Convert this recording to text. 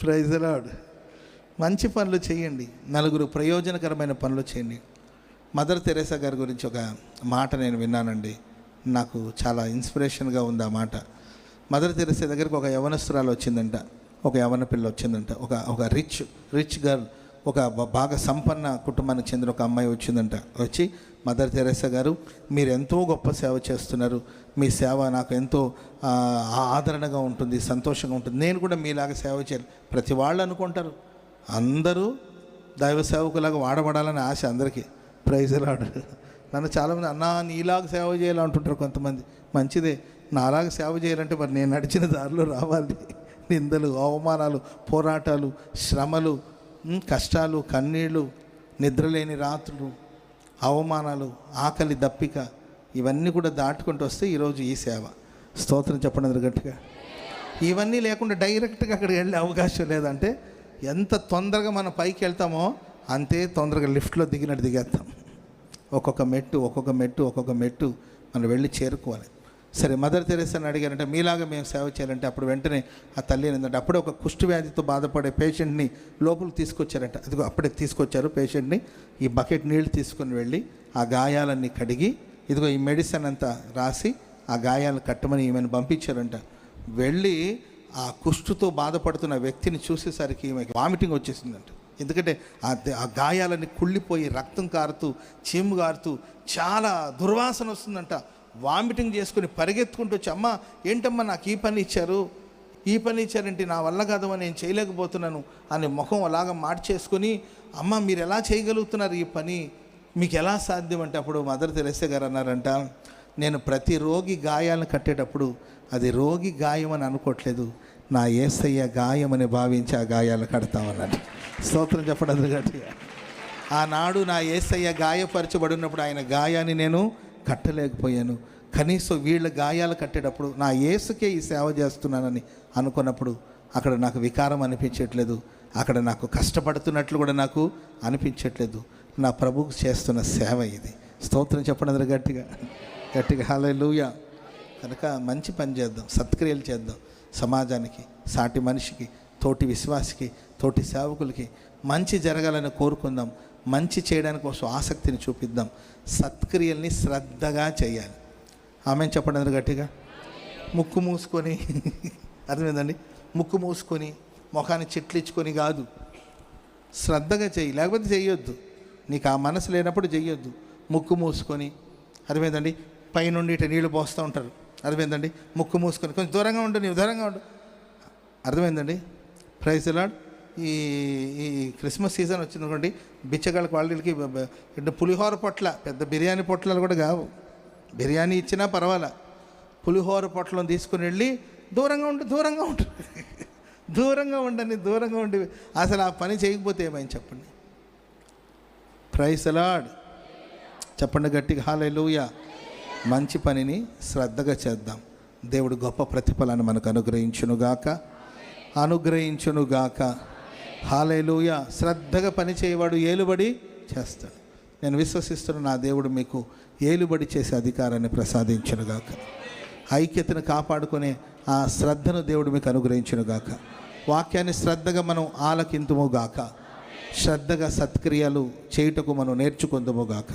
Praise the lord. మంచి పనులు చేయండి, నలుగురు ప్రయోజనకరమైన పనులు చేయండి. మదర్ తెరేసా గారి గురించి ఒక మాట నేను విన్నానండి, నాకు చాలా ఇన్స్పిరేషన్గా ఉంది ఆ మాట. మదర్ తెరేసా దగ్గరికి ఒక యవనస్తురాలు వచ్చిందంట, ఒక యవన పిల్ల వచ్చిందంట, ఒక రిచ్ గర్ల్, ఒక బాగా సంపన్న కుటుంబానికి చెందిన ఒక అమ్మాయి వచ్చిందంట. వచ్చి, మదర్ తెరేసా గారు, మీరు ఎంతో గొప్ప సేవ చేస్తున్నారు, మీ సేవ నాకు ఎంతో ఆదరణగా ఉంటుంది, సంతోషంగా ఉంటుంది, నేను కూడా మీలాగా సేవ చేయాలి. ప్రతి వాళ్ళు అనుకుంటారు, అందరూ దైవ సేవకులాగా వాడబడాలని ఆశ అందరికీ. Praise the lord. నన్ను చాలామంది అన్నా నీలాగా సేవ చేయాలంటుంటారు కొంతమంది. మంచిదే, నాలాగా సేవ చేయాలంటే మరి నేను నడిచిన దారిలో రావాలి. నిందలు, అవమానాలు, పోరాటాలు, శ్రమలు, కష్టాలు, కన్నీళ్ళు, నిద్రలేని రాత్రులు, అవమానాలు, ఆకలి, దప్పిక, ఇవన్నీ కూడా దాటుకుంటూ వస్తే ఈరోజు ఈ సేవ. స్తోత్రం చెప్పండి గట్టిగా. ఇవన్నీ లేకుండా డైరెక్ట్గా అక్కడికి వెళ్ళే అవకాశం లేదంటే ఎంత తొందరగా మనం పైకి వెళ్తామో అంతే తొందరగా లిఫ్ట్లో దిగినట్టు దిగేస్తాం. ఒక్కొక్క మెట్టు మనం వెళ్ళి చేరుకోవాలి. సరే, మదర్ తెరేసాని అడిగారంటే మీలాగా మేము సేవ చేయాలంటే అప్పుడు వెంటనే ఆ తల్లి ఏంటంటే అప్పుడే ఒక కుష్టు వ్యాధితో బాధపడే పేషెంట్ని లోపలికి తీసుకొచ్చారంట. అదిగో అప్పుడే తీసుకొచ్చారు పేషెంట్ని. ఈ బకెట్ నీళ్ళు తీసుకొని వెళ్ళి ఆ గాయాలన్నీ కడిగి ఇదిగో ఈ మెడిసిన్ అంతా రాసి ఆ గాయాలను కట్టమని ఈమెను పంపించారంట. వెళ్ళి ఆ కుష్టుతో బాధపడుతున్న వ్యక్తిని చూసేసరికి ఈమెకి వామిటింగ్ వచ్చేసిందంట. ఎందుకంటే ఆ గాయాలన్నీ కుళ్ళిపోయి రక్తం కారుతూ చీము కారుతూ చాలా దుర్వాసన వస్తుందంట. వామిటింగ్ చేసుకుని పరిగెత్తుకుంటూ వచ్చి, అమ్మ ఏంటమ్మా నాకు ఈ పని ఇచ్చారంటే నా వల్ల కాదమ్మా, నేను చేయలేకపోతున్నాను అని ముఖం అలాగా మార్చేసుకొని, అమ్మ మీరు ఎలా చేయగలుగుతున్నారు ఈ పని, మీకు ఎలా సాధ్యం అంటే అప్పుడు మదర్ తెరేసా గారు అన్నారంట, నేను ప్రతి రోగి గాయాలను కట్టేటప్పుడు అది రోగి గాయం అని అనుకోవట్లేదు, నా యేసయ్య గాయమని భావించి ఆ గాయాలు కడతామన్నాడు. స్తోత్రం చెప్పడం గట్టిగా. ఆనాడు నా యేసయ్య గాయపరచబడినప్పుడు ఆయన గాయాన్ని నేను కట్టలేకపోయాను, కనీసం వీళ్ళ గాయాలు కట్టేటప్పుడు నా యేసుకే ఈ సేవ చేస్తున్నానని అనుకున్నప్పుడు అక్కడ నాకు వికారం అనిపించట్లేదు, అక్కడ నాకు కష్టపడుతున్నట్లు కూడా నాకు అనిపించట్లేదు. నా ప్రభువుకు చేస్తున్న సేవ ఇది. స్తోత్రం చెప్పడం గట్టిగా. హల్లెలూయా. కనుక మంచి పని చేద్దాం, సత్క్రియలు చేద్దాం. సమాజానికి, సాటి మనిషికి, తోటి విశ్వాసికి, తోటి సేవకులకి మంచి జరగాలని కోరుకుందాం. మంచి చేయడానికి కోసం ఆసక్తిని చూపిద్దాం. సత్క్రియల్ని శ్రద్ధగా చేయాలి. ఆమె చెప్పండి గట్టిగా. ముక్కు మూసుకొని అర్థమైందండి, ముక్కు మూసుకొని ముఖాన్ని చిట్లించుకొని కాదు, శ్రద్ధగా చెయ్యి, లేకపోతే చెయ్యొద్దు. నీకు ఆ మనసు లేనప్పుడు చెయ్యొద్దు. ముక్కు మూసుకొని, అర్థమైందండి, పైనుండి ఇటు నీళ్ళు పోస్తూ ఉంటారు, అర్థమైందండి, ముక్కు మూసుకొని కొంచెం దూరంగా ఉండు, నీవు దూరంగా ఉండు, అర్థమైందండి. Praise the lord. ఈ క్రిస్మస్ సీజన్ వచ్చిందనుకోండి, బిచ్చగాళ్ళ వాళ్ళకి పులిహోర పొట్ల, పెద్ద బిర్యానీ పొట్లాలు కూడా కావు, బిర్యానీ ఇచ్చినా పర్వాలా, పులిహోర పొట్లను తీసుకుని వెళ్ళి దూరంగా ఉండి దూరంగా ఉండి అసలు ఆ పని చేయకపోతే ఏమైంది చెప్పండి. Praise the lord. చెప్పండి గట్టిగా హల్లెలూయా. మంచి పనిని శ్రద్ధగా చేద్దాం. దేవుడు గొప్ప ప్రతిఫలాన్ని మనకు అనుగ్రహించునుగాక. హల్లెలూయా. శ్రద్ధగా పని చేయవాడు ఏలుబడి చేస్తాడు. నేను విశ్వసిస్తున్న నా దేవుడు మీకు ఏలుబడి చేసే అధికారాన్ని ప్రసాదించునుగాక. ఐక్యతను కాపాడుకునే ఆ శ్రద్ధను దేవుడు మీకు అనుగ్రహించునుగాక. వాక్యాన్ని శ్రద్ధగా మనం ఆలకింతుముగాక. శ్రద్ధగా సత్క్రియలు చేయుటకు మనం నేర్చుకుందుముగాక.